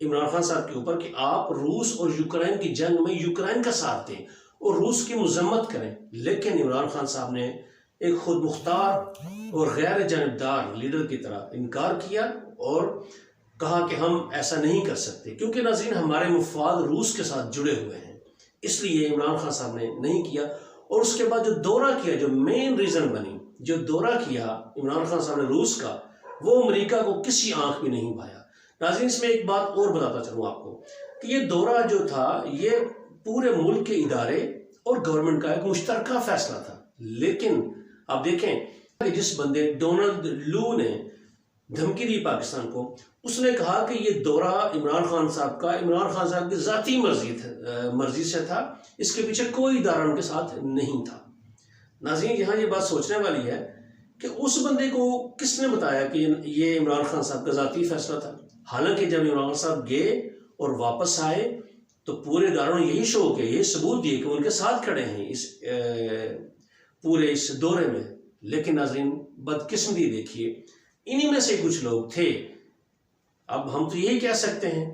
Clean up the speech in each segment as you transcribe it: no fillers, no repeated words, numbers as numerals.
عمران خان صاحب کے اوپر کہ آپ روس اور یوکرین کی جنگ میں یوکرین کا ساتھ دیں اور روس کی مذمت کریں، لیکن عمران خان صاحب نے ایک خود مختار اور غیر جانبدار لیڈر کی طرح انکار کیا اور کہا کہ ہم ایسا نہیں کر سکتے، کیونکہ ناظرین ہمارے مفاد روس کے ساتھ جڑے ہوئے ہیں، اس لیے عمران خان صاحب نے نہیں کیا۔ اور اس کے بعد جو دورہ کیا، جو مین ریزن بنی، جو دورہ کیا عمران خان صاحب نے روس کا، وہ امریکہ کو کسی آنکھ بھی نہیں بھایا۔ ناظرین اس میں ایک بات اور بتاتا چلوں آپ کو کہ یہ دورہ جو تھا یہ پورے ملک کے ادارے اور گورنمنٹ کا ایک مشترکہ فیصلہ تھا، لیکن آپ دیکھیں کہ جس بندے ڈونلڈ لو نے دھمکی دی پاکستان کو، اس نے کہا کہ یہ دورہ عمران خان صاحب کا عمران خان صاحب کی ذاتی مرضی سے تھا، اس کے پیچھے کوئی ادارہ ان کے ساتھ نہیں تھا۔ ناظرین یہاں یہ بات سوچنے والی ہے کہ اس بندے کو کس نے بتایا کہ یہ عمران خان صاحب کا ذاتی فیصلہ تھا؟ حالانکہ جب عمران خان صاحب گئے اور واپس آئے تو پورے اداروں نے یہی شو کیا، یہ ثبوت دیے کہ ان کے ساتھ کھڑے ہیں اس پورے اس دورے میں، لیکن ناظرین بدقسمتی دیکھیے انہی میں سے کچھ لوگ تھے، اب ہم تو یہی کہہ سکتے ہیں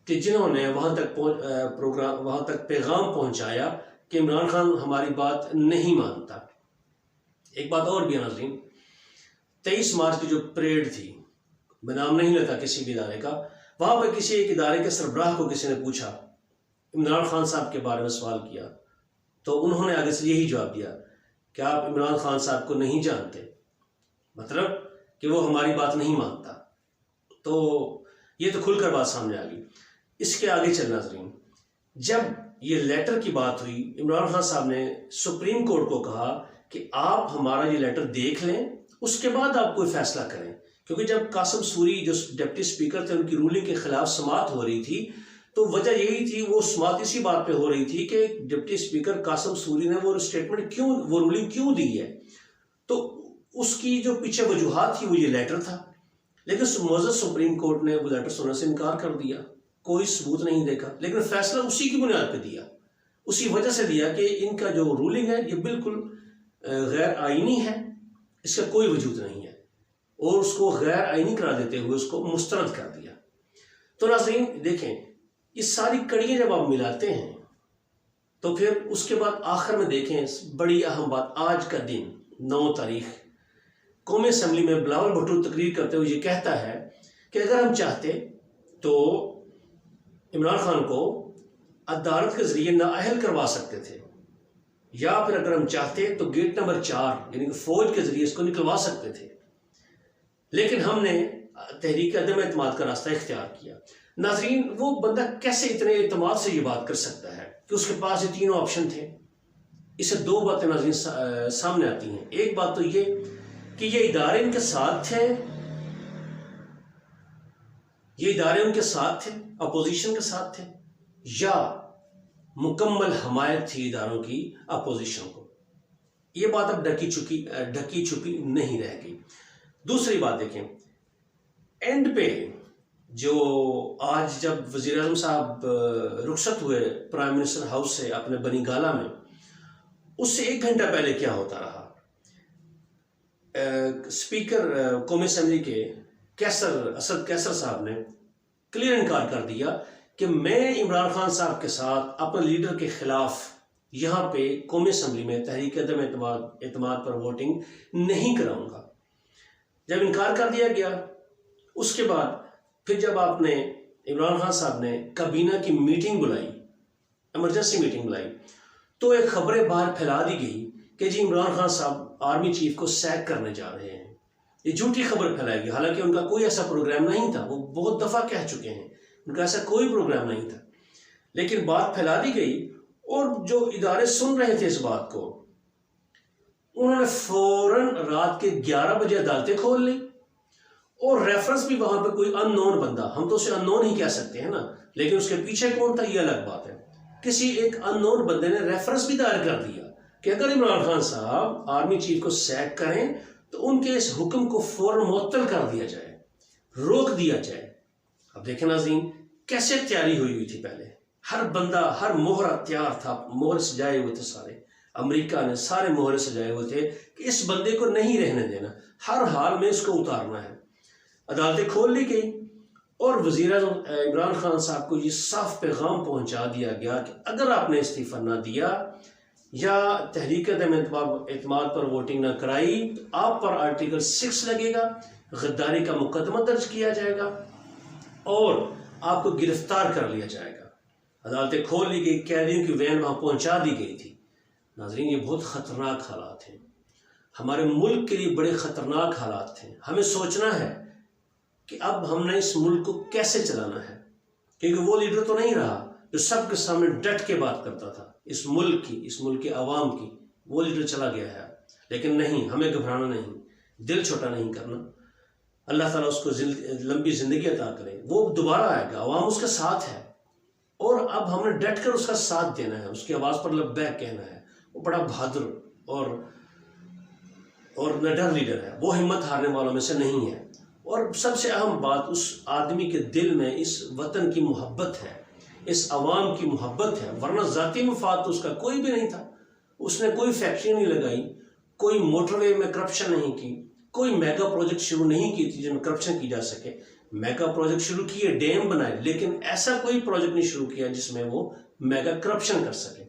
کہ جنہوں نے وہاں تک پیغام پہنچایا کہ عمران خان ہماری بات نہیں مانتا۔ ایک بات اور بھی ہے ناظرین، 23 مارچ کی جو پریڈ تھی، میں نام نہیں لیتا کسی بھی ادارے کا، وہاں پہ کسی ایک ادارے کے سربراہ کو کسی نے پوچھا، عمران خان صاحب کے بارے میں سوال کیا، تو انہوں نے آگے سے یہی جواب دیا کہ آپ عمران خان صاحب کو نہیں جانتے، مطلب کہ وہ ہماری بات نہیں مانتا۔ تو یہ تو کھل کر بات سامنے آ گئی۔ اس کے آگے چل ناظرین، جب یہ لیٹر کی بات ہوئی، عمران خان صاحب نے سپریم کورٹ کو کہا کہ آپ ہمارا یہ لیٹر دیکھ لیں، اس کے بعد آپ کوئی فیصلہ کریں، کیونکہ جب قاسم سوری جو ڈپٹی اسپیکر تھے ان کی رولنگ کے خلاف سماعت ہو رہی تھی، تو وجہ یہی تھی، وہ سماعت اسی بات پہ ہو رہی تھی کہ ڈپٹی اسپیکر قاسم سوری نے وہ اسٹیٹمنٹ کیوں، وہ رولنگ کیوں دی ہے، تو اس کی جو پیچھے وجوہات تھی وہ یہ لیٹر تھا، لیکن معزز سپریم کورٹ نے وہ لیٹر سننے سے انکار کر دیا، کوئی ثبوت نہیں دیکھا، لیکن فیصلہ اسی کی بنیاد پہ دیا، اسی وجہ سے دیا کہ ان کا جو رولنگ ہے یہ بالکل غیر آئینی ہے، اس کا کوئی وجود نہیں ہے، اور اس کو غیر آئینی قرار دیتے ہوئے اس کو مسترد کر دیا۔ تو ناظرین دیکھیں، یہ ساری کڑیاں جب آپ ملاتے ہیں تو پھر اس کے بعد آخر میں دیکھیں بڑی اہم بات، آج کا دن 9 تاریخ قومی اسمبلی میں بلاول بھٹو تقریر کرتے ہوئے یہ کہتا ہے کہ اگر ہم چاہتے تو عمران خان کو عدالت کے ذریعے نااہل کروا سکتے تھے، یا پھر اگر ہم چاہتے تو گیٹ نمبر 4 یعنی کہ فوج کے ذریعے اس کو نکلوا سکتے تھے، لیکن ہم نے تحریک عدم اعتماد کا راستہ اختیار کیا۔ ناظرین وہ بندہ کیسے اتنے اعتماد سے یہ بات کر سکتا ہے کہ اس کے پاس یہ تینوں آپشن تھے؟ اس سے 2 باتیں ناظرین سامنے آتی ہیں۔ ایک بات تو یہ کہ یہ ادارے ان کے ساتھ تھے، یہ ادارے ان کے ساتھ تھے، اپوزیشن کے ساتھ تھے، یا مکمل حمایت تھی اداروں کی اپوزیشن کو۔ یہ بات اب ڈھکی چھپی نہیں رہ گئی۔ دوسری بات دیکھیں، اینڈ پہ جو آج جب وزیر اعظم صاحب رخصت ہوئے پرائم منسٹر ہاؤس سے اپنے بنی گالہ میں، اس سے 1 گھنٹہ پہلے کیا ہوتا رہا؟ اسپیکر قومی اسمبلی کے اسد کیسر صاحب نے کلیئر انکار کر دیا کہ میں عمران خان صاحب کے ساتھ اپنے لیڈر کے خلاف یہاں پہ قومی اسمبلی میں تحریک عدم اعتماد پر ووٹنگ نہیں کراؤں گا۔ جب انکار کر دیا گیا، اس کے بعد پھر جب آپ نے عمران خان صاحب نے کابینہ کی میٹنگ بلائی، ایمرجنسی میٹنگ بلائی، تو ایک خبریں باہر پھیلا دی گئی کہ جی عمران خان صاحب آرمی چیف کو سیک کرنے جا رہے ہیں۔ یہ جھوٹی خبر پھیلائی گئی، حالانکہ ان کا کوئی ایسا پروگرام نہیں تھا، وہ بہت دفعہ کہہ چکے ہیں ان کا ایسا کوئی پروگرام نہیں تھا، لیکن بات پھیلا دی گئی، اور جو ادارے سن رہے تھے اس بات کو، انہوں نے فوراً رات کے 11 بجے عدالتیں کھول لی، اور ریفرنس بھی وہاں پہ کوئی ان نون بندہ، ہم تو اسے ان نون ہی کہہ سکتے ہیں نا، لیکن اس کے پیچھے کون تھا یہ الگ بات ہے، کسی ایک ان نون بندے نے ریفرنس بھی دائر کر دیا کہ اگر عمران خان صاحب آرمی چیف کو سیک کریں تو ان کے اس حکم کو فوراً معطل کر دیا جائے، روک دیا جائے۔ اب دیکھیں ناظرین کیسے تیاری ہوئی تھی، پہلے ہر بندہ، ہر مہرہ تیار تھا، مہر سجائے ہوئے تھے، سارے امریکہ نے سارے مہرے سجائے ہوئے تھے کہ اس بندے کو نہیں رہنے دینا، ہر حال میں اس کو اتارنا ہے۔ عدالتیں کھول لی گئی، اور وزیر اعظم عمران خان صاحب کو یہ صاف پیغام پہنچا دیا گیا کہ اگر آپ نے استعفیٰ نہ دیا یا تحریک عدم اعتماد پر ووٹنگ نہ کرائی تو آپ پر آرٹیکل 6 لگے گا، غداری کا مقدمہ درج کیا جائے گا اور آپ کو گرفتار کر لیا جائے گا۔ عدالتیں کھول لی گئی، قیدیوں کی وین وہاں پہنچا دی گئی تھی۔ ناظرین، یہ بہت خطرناک حالات ہیں، ہمارے ملک کے لیے بڑے خطرناک حالات ہیں۔ ہمیں سوچنا ہے کہ اب ہم نے اس ملک کو کیسے چلانا ہے، کیونکہ وہ لیڈر تو نہیں رہا جو سب کے سامنے ڈٹ کے بات کرتا تھا اس ملک کی، اس ملک کے عوام کی۔ وہ لیڈر چلا گیا ہے، لیکن نہیں، ہمیں گھبرانا نہیں، دل چھوٹا نہیں کرنا۔ اللہ تعالیٰ اس کو لمبی زندگی عطا کرے، وہ دوبارہ آئے گا، عوام اس کے ساتھ ہے، اور اب ہم نے ڈٹ کر اس کا ساتھ دینا ہے، اس کی آواز پر لبیک کہنا ہے۔ وہ بڑا بہادر اور نڈر لیڈر ہے، وہ ہمت ہارنے والوں میں سے نہیں ہے۔ اور سب سے اہم بات، اس آدمی کے دل میں اس وطن کی محبت ہے، اس عوام کی محبت ہے، ورنہ ذاتی مفاد تو اس کا کوئی بھی نہیں تھا۔ اس نے کوئی فیکٹری نہیں لگائی، کوئی موٹر وے میں کرپشن نہیں کی، کوئی میگا پروجیکٹ شروع نہیں کی تھی جن میں کرپشن کی جا سکے۔ میگا پروجیکٹ شروع کیے، ڈیم بنائے، لیکن ایسا کوئی پروجیکٹ نہیں شروع کیا جس میں وہ میگا کرپشن کر سکے۔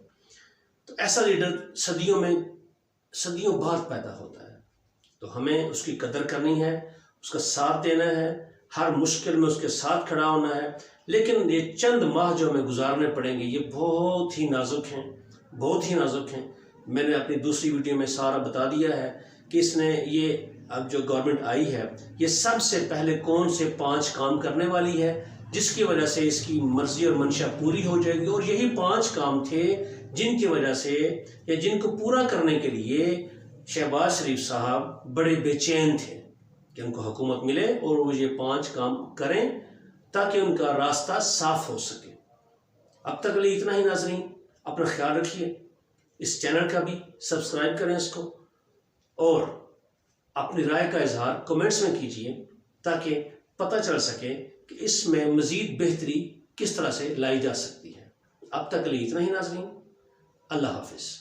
تو ایسا لیڈر صدیوں بعد پیدا ہوتا ہے، تو ہمیں اس کی قدر کرنی ہے، اس کا ساتھ دینا ہے، ہر مشکل میں اس کے ساتھ کھڑا ہونا ہے۔ لیکن یہ چند ماہ جو ہمیں گزارنے پڑیں گے، یہ بہت ہی نازک ہیں، بہت ہی نازک ہیں۔ میں نے اپنی دوسری ویڈیو میں سارا بتا دیا ہے کہ اس نے یہ اب جو گورنمنٹ آئی ہے، یہ سب سے پہلے کون سے 5 کام کرنے والی ہے جس کی وجہ سے اس کی مرضی اور منشا پوری ہو جائے گی۔ اور یہی 5 کام تھے جن کی وجہ سے یا جن کو پورا کرنے کے لیے شہباز شریف صاحب بڑے بے چین تھے کہ ان کو حکومت ملے اور وہ یہ 5 کام کریں تاکہ ان کا راستہ صاف ہو سکے۔ اب تک لیے اتنا ہی ناظرین، اپنا خیال رکھیے، اس چینل کا بھی سبسکرائب کریں اس کو، اور اپنی رائے کا اظہار کمنٹس میں کیجئے تاکہ پتہ چل سکے کہ اس میں مزید بہتری کس طرح سے لائی جا سکتی ہے۔ اب تک لیے اتنا ہی ناظرین، اللہ حافظ۔